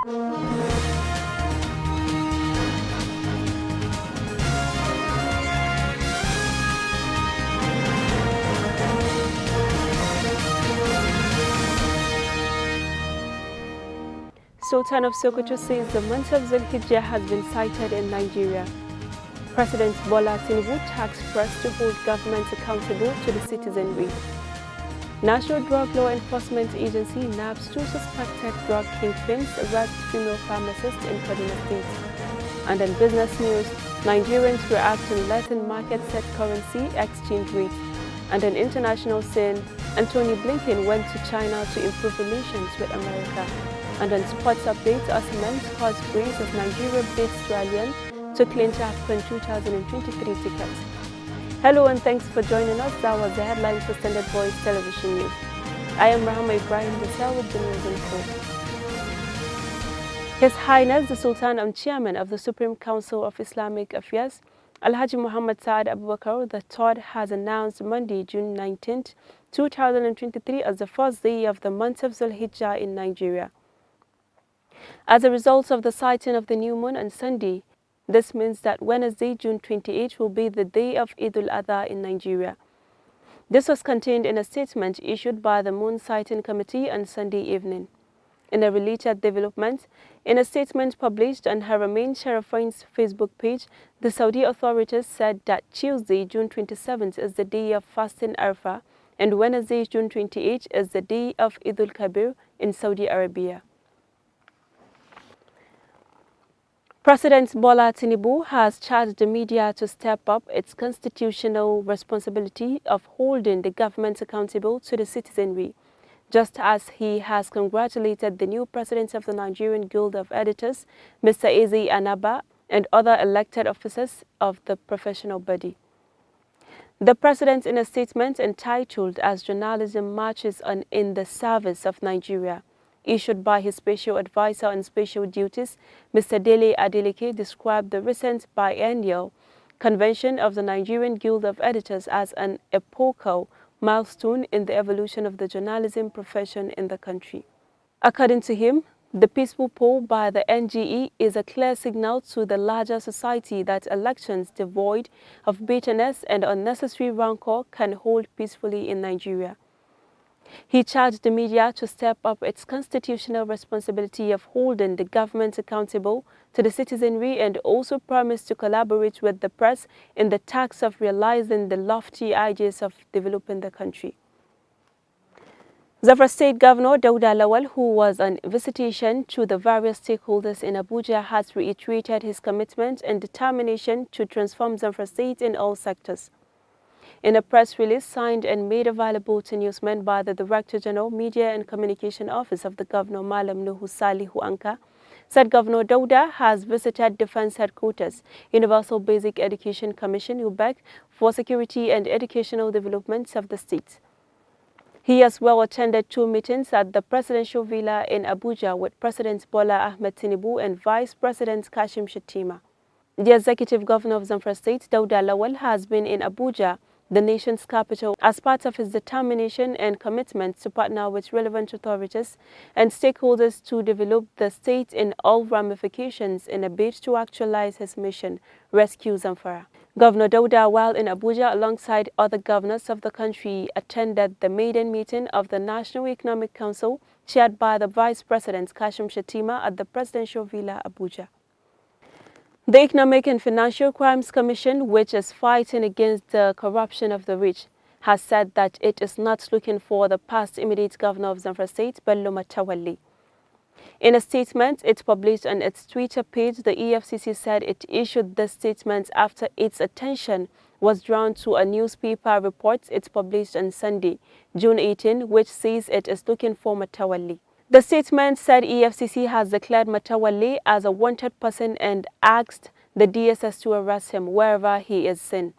Sultan of Sokoto says the month of Zulhijjah has been cited in Nigeria. President Bola Tinubu tasked press to hold government accountable to the citizenry. National Drug Law Enforcement Agency nabs 2 suspected drug kingpins, arrest female pharmacist in Kaduna State. And in business news, Nigerians react to Latin market set currency exchange rate. And in international scene, Antony Blinken went to China to improve relations with America. And on sports updates, Osimhen scores brace as Nigeria beats Australian to clinch AFCON 2023 tickets. Hello and thanks for joining us. That was the headlines for Standard Voice Television News. I am Rahama Ibrahim Bissell with the news info. His Highness the Sultan and Chairman of the Supreme Council of Islamic Affairs, Alhaji Muhammad Saad Abubakar III, has announced Monday, June 19, 2023 as the first day of the month of Zulhijjah in Nigeria. As a result of the sighting of the new moon on Sunday, this means that Wednesday, June 28, will be the day of Eid al-Adha in Nigeria. This was contained in a statement issued by the Moon Sighting Committee on Sunday evening. In a related development, in a statement published on Haramain Sharafain's Facebook page, the Saudi authorities said that Tuesday, June 27th is the day of fasting Arafah and Wednesday, June 28 is the day of Eid al-Kabir in Saudi Arabia. President Bola Tinubu has charged the media to step up its constitutional responsibility of holding the government accountable to the citizenry, just as he has congratulated the new president of the Nigerian Guild of Editors, Mr. Eze Anaba, and other elected officers of the professional body. The president, in a statement entitled "As Journalism Marches on in the Service of Nigeria," issued by his special advisor on special duties, Mr. Dele Adeleke, described the recent biennial convention of the Nigerian Guild of Editors as an epochal milestone in the evolution of the journalism profession in the country. According to him, the peaceful poll by the NGE is a clear signal to the larger society that elections devoid of bitterness and unnecessary rancor can hold peacefully in Nigeria. He charged the media to step up its constitutional responsibility of holding the government accountable to the citizenry and also promised to collaborate with the press in the task of realizing the lofty ideas of developing the country. Zamfara State Governor Dauda Lawal, who was on visitation to the various stakeholders in Abuja, has reiterated his commitment and determination to transform Zamfara State in all sectors. In a press release signed and made available to newsmen by the Director General, Media and Communication Office of the Governor, Malam Nuhu Salihu Anka, said Governor Dauda has visited Defense Headquarters, Universal Basic Education Commission, UBEC, for security and educational developments of the state. He as well attended 2 meetings at the Presidential Villa in Abuja with President Bola Ahmed Tinubu and Vice President Kashim Shettima. The Executive Governor of Zamfara State, Dauda Lawal, has been in Abuja, the nation's capital, as part of his determination and commitment to partner with relevant authorities and stakeholders to develop the state in all ramifications in a bid to actualize his mission, Rescue Zamfara. Governor Dauda, while in Abuja alongside other governors of the country, attended the maiden meeting of the National Economic Council, chaired by the Vice President Kashim Shettima at the Presidential Villa, Abuja. The Economic and Financial Crimes Commission, which is fighting against the corruption of the rich, has said that it is not looking for the past immediate governor of Zamfara State, Bello Matawalli. In a statement it published on its Twitter page, the EFCC said it issued this statement after its attention was drawn to a newspaper report it published on Sunday, June 18, which says it is looking for Matawalli. The statement said EFCC has declared Matawalli as a wanted person and asked the DSS to arrest him wherever he is seen.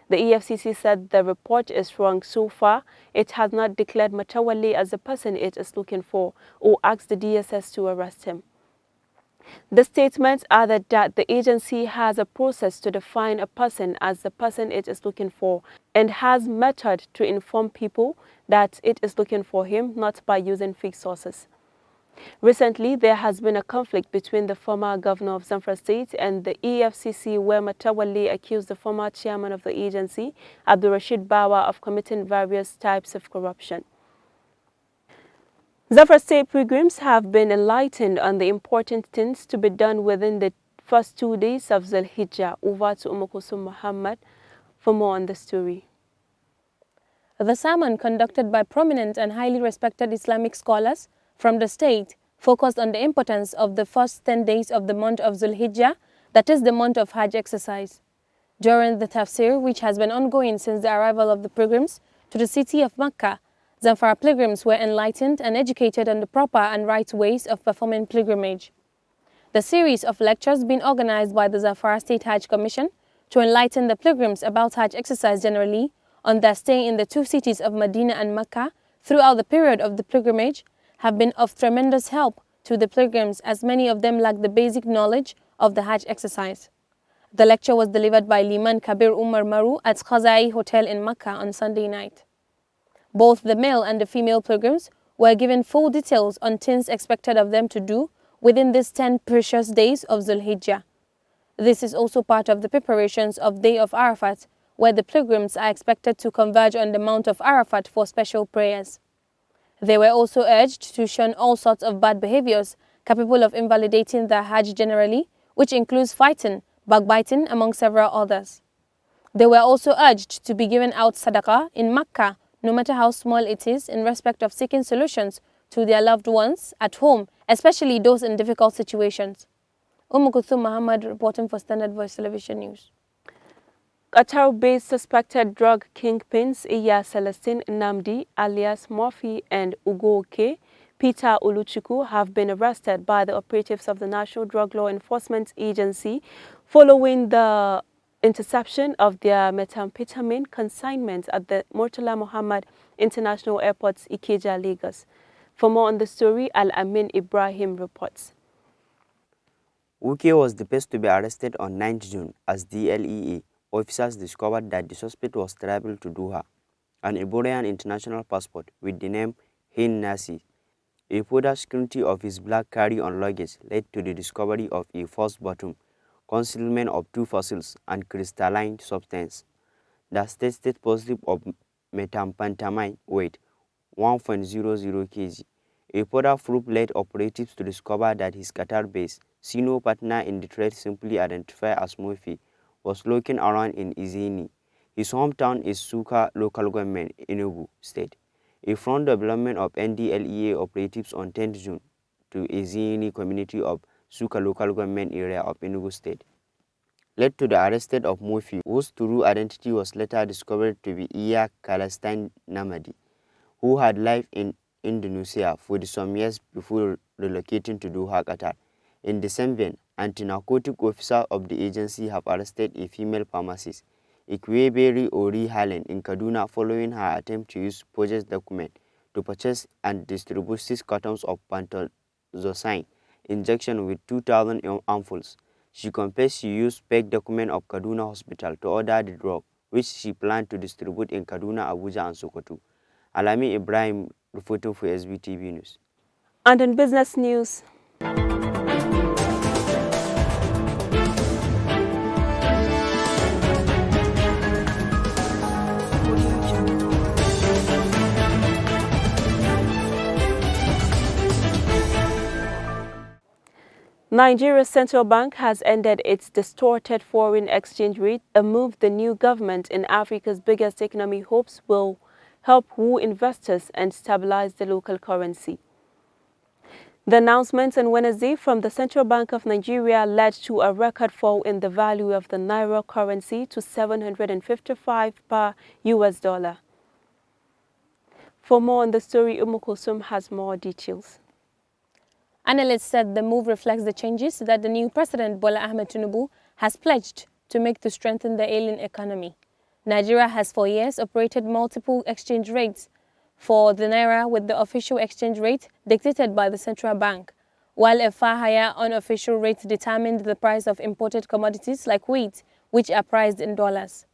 The EFCC said the report is wrong. So far, it has not declared Matawalli as the person it is looking for or asked the DSS to arrest him. The statement added that the agency has a process to define a person as the person it is looking for and has method to inform people that it is looking for him, not by using fake sources. Recently, there has been a conflict between the former governor of Zamfara State and the EFCC, where Matawalli accused the former chairman of the agency, Abdul Rashid Bawa, of committing various types of corruption. Zamfara State pilgrims have been enlightened on the important things to be done within the first 2 days of Zulhijjah. Over to Kusum Muhammad for more on the story. The sermon, conducted by prominent and highly respected Islamic scholars from the state, focused on the importance of the first 10 days of the month of Zulhijjah, that is the month of Hajj exercise. During the tafsir, which has been ongoing since the arrival of the pilgrims to the city of Mecca, Zamfara pilgrims were enlightened and educated on the proper and right ways of performing pilgrimage. The series of lectures being organized by the Zamfara State Hajj Commission to enlighten the pilgrims about Hajj exercise generally on their stay in the two cities of Medina and Mecca throughout the period of the pilgrimage have been of tremendous help to the pilgrims, as many of them lack the basic knowledge of the Hajj exercise. The lecture was delivered by Liman Kabir Umar Maru at Khazai Hotel in Mecca on Sunday night. Both the male and the female pilgrims were given full details on things expected of them to do within these 10 precious days of Zulhijjah. This is also part of the preparations of Day of Arafat, where the pilgrims are expected to converge on the Mount of Arafat for special prayers. They were also urged to shun all sorts of bad behaviors capable of invalidating their Hajj generally, which includes fighting, backbiting, among several others. They were also urged to be given out sadaqah in Mecca, no matter how small it is, in respect of seeking solutions to their loved ones at home, especially those in difficult situations. Kusum Muhammad reporting for Standard Voice Television News. Qatar-based suspected drug kingpins Iya Celestine Namdi, alias Murphy, and Ugoke Peter Oluchiku have been arrested by the operatives of the National Drug Law Enforcement Agency following the interception of their methamphetamine consignment at the Murtala Muhammad International Airport, Ikeja, Lagos. For more on the story, Al-Amin Ibrahim reports. Uke was the first to be arrested on 9th June as DLEA officers discovered that the suspect was traveled to Doha, an Ivorian international passport with the name Hin Nasi. A further scrutiny of his black carry-on luggage led to the discovery of a false bottom, concealment of 2 fossils, and crystalline substance that tested positive of methamphetamine weight 1.00 kg. A further proof led operatives to discover that his Qatar-based senior partner in the trade, simply identified as Murphy, was looking around in Izini. His hometown is Suka local government, Enugu State. A front development of NDLEA operatives on 10th June to Izini community of Suka local government area of Enugu State led to the arrest of Murphy, whose true identity was later discovered to be Iya Celestine Namdi, who had lived in Indonesia for some years before relocating to Doha, Qatar. In the same vein, anti-narcotic officers of the agency have arrested a female pharmacist, Ikweberi Ori Halen, in Kaduna following her attempt to use forged documents to purchase and distribute 6 cartons of pantozocine injection with 2,000 ampoules. She confessed she used fake document of Kaduna Hospital to order the drug, which she planned to distribute in Kaduna, Abuja, and Sokoto. Alami Ibrahim reporting for Svtv News. And in business news, Nigeria's central bank has ended its distorted foreign exchange rate, a move the new government in Africa's biggest economy hopes will help woo investors and stabilize the local currency. The announcement on Wednesday from the Central Bank of Nigeria led to a record fall in the value of the Naira currency to 755 per US dollar. For more on the story, Kusum has more details. Analysts said the move reflects the changes that the new President Bola Ahmed Tinubu has pledged to make to strengthen the ailing economy. Nigeria has for years operated multiple exchange rates for the Naira, with the official exchange rate dictated by the central bank, while a far higher unofficial rate determined the price of imported commodities like wheat, which are priced in dollars.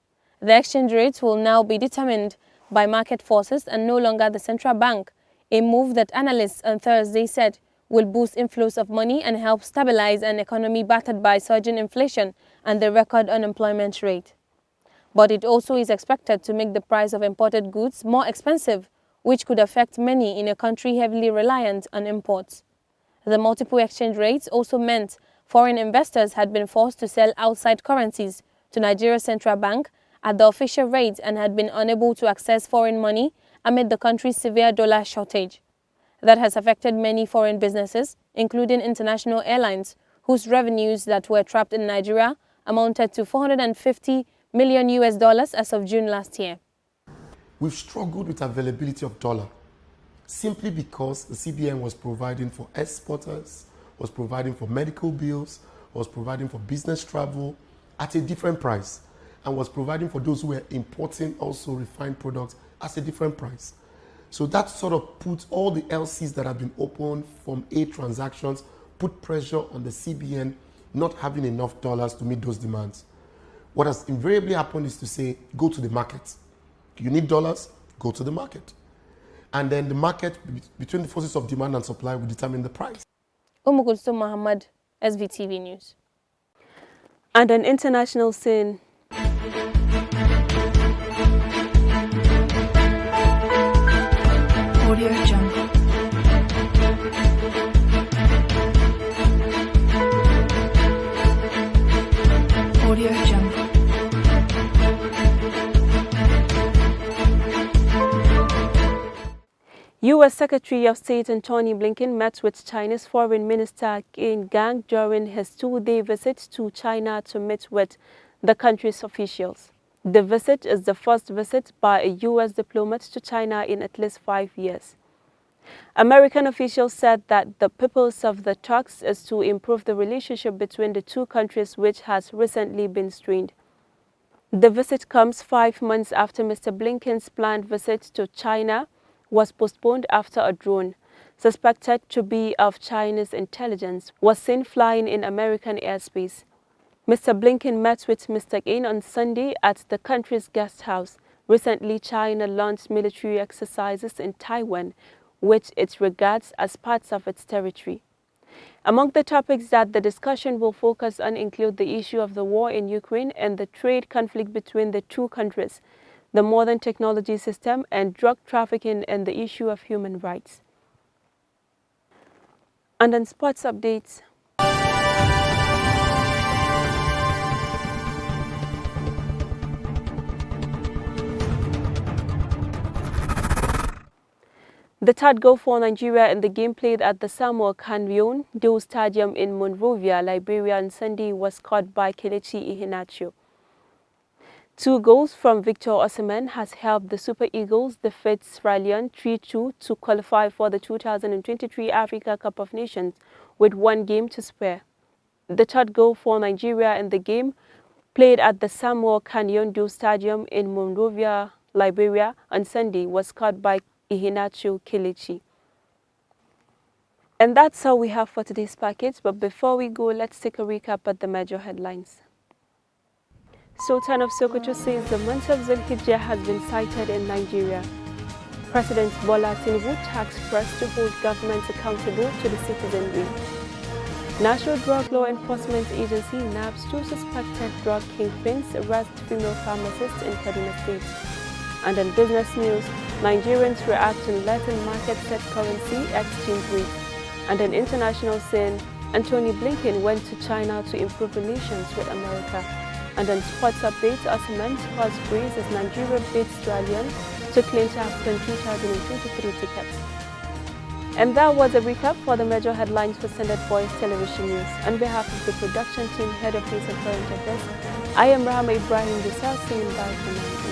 The exchange rates will now be determined by market forces and no longer the central bank, a move that analysts on Thursday said will boost inflows of money and help stabilize an economy battered by surging inflation and the record unemployment rate. But it also is expected to make the price of imported goods more expensive, which could affect many in a country heavily reliant on imports. The multiple exchange rates also meant foreign investors had been forced to sell outside currencies to Nigeria's central bank at the official rate and had been unable to access foreign money amid the country's severe dollar shortage. That has affected many foreign businesses, including international airlines, whose revenues that were trapped in Nigeria amounted to $450 million as of June last year. We've struggled with availability of dollar simply because the CBN was providing for exporters, was providing for medical bills, was providing for business travel at a different price, and was providing for those who were importing also refined products at a different price. So that sort of put all the LCs that have been opened from 8 transactions, put pressure on the CBN not having enough dollars to meet those demands. What has invariably happened is to say, go to the market. You need dollars, go to the market. And then the market, between the forces of demand and supply, will determine the price. Kulsum Muhammad, SVTV News. And an international scene. Audio Jungle. Audio Jungle. U.S. Secretary of State Antony Blinken met with Chinese Foreign Minister Qin Gang during his 2-day visit to China to meet with the country's officials. The visit is the first visit by a U.S. diplomat to China in at least 5 years. American officials said that the purpose of the talks is to improve the relationship between the two countries, which has recently been strained. The visit comes 5 months after Mr. Blinken's planned visit to China was postponed after a drone, suspected to be of Chinese intelligence, was seen flying in American airspace. Mr. Blinken met with Mr. Qin on Sunday at the country's guest house. Recently, China launched military exercises in Taiwan, which it regards as parts of its territory. Among the topics that the discussion will focus on include the issue of the war in Ukraine and the trade conflict between the two countries, the modern technology system and drug trafficking, and the issue of human rights. And on sports updates. The third goal for Nigeria in the game played at the Samuel Canyon Doe Stadium in Monrovia, Liberia on Sunday was scored by Kelechi Iheanacho. 2 goals from Victor Osimhen has helped the Super Eagles defeat Sierra Leone 3-2 to qualify for the 2023 Africa Cup of Nations with 1 game to spare. The third goal for Nigeria in the game played at the Samuel Canyon Doe Stadium in Monrovia, Liberia on Sunday was scored by Iheanacho Kelechi. And that's all we have for today's package, but before we go, let's take a recap at the major headlines. Sultan of Sokoto says the month of Zulhijjah has been cited in Nigeria. President Bola Tinubu tasked press to hold government accountable to the citizenry. National Drug Law Enforcement Agency nabs 2 suspected drug kingpins, arrest female pharmacists in Kaduna State. And in business news, Nigerians react to Latin market set currency exchange rate. And in international scene, Antony Blinken went to China to improve relations with America. And on sports updates, Osimhen scores brace as Nigeria beats Australia to clinch AFCON 2023 tickets. And that was a recap for the major headlines for Standard Voice Television News. On behalf of the production team, Head of News and Current Affairs, I am Rahama Ibrahim Disa, saying bye for now.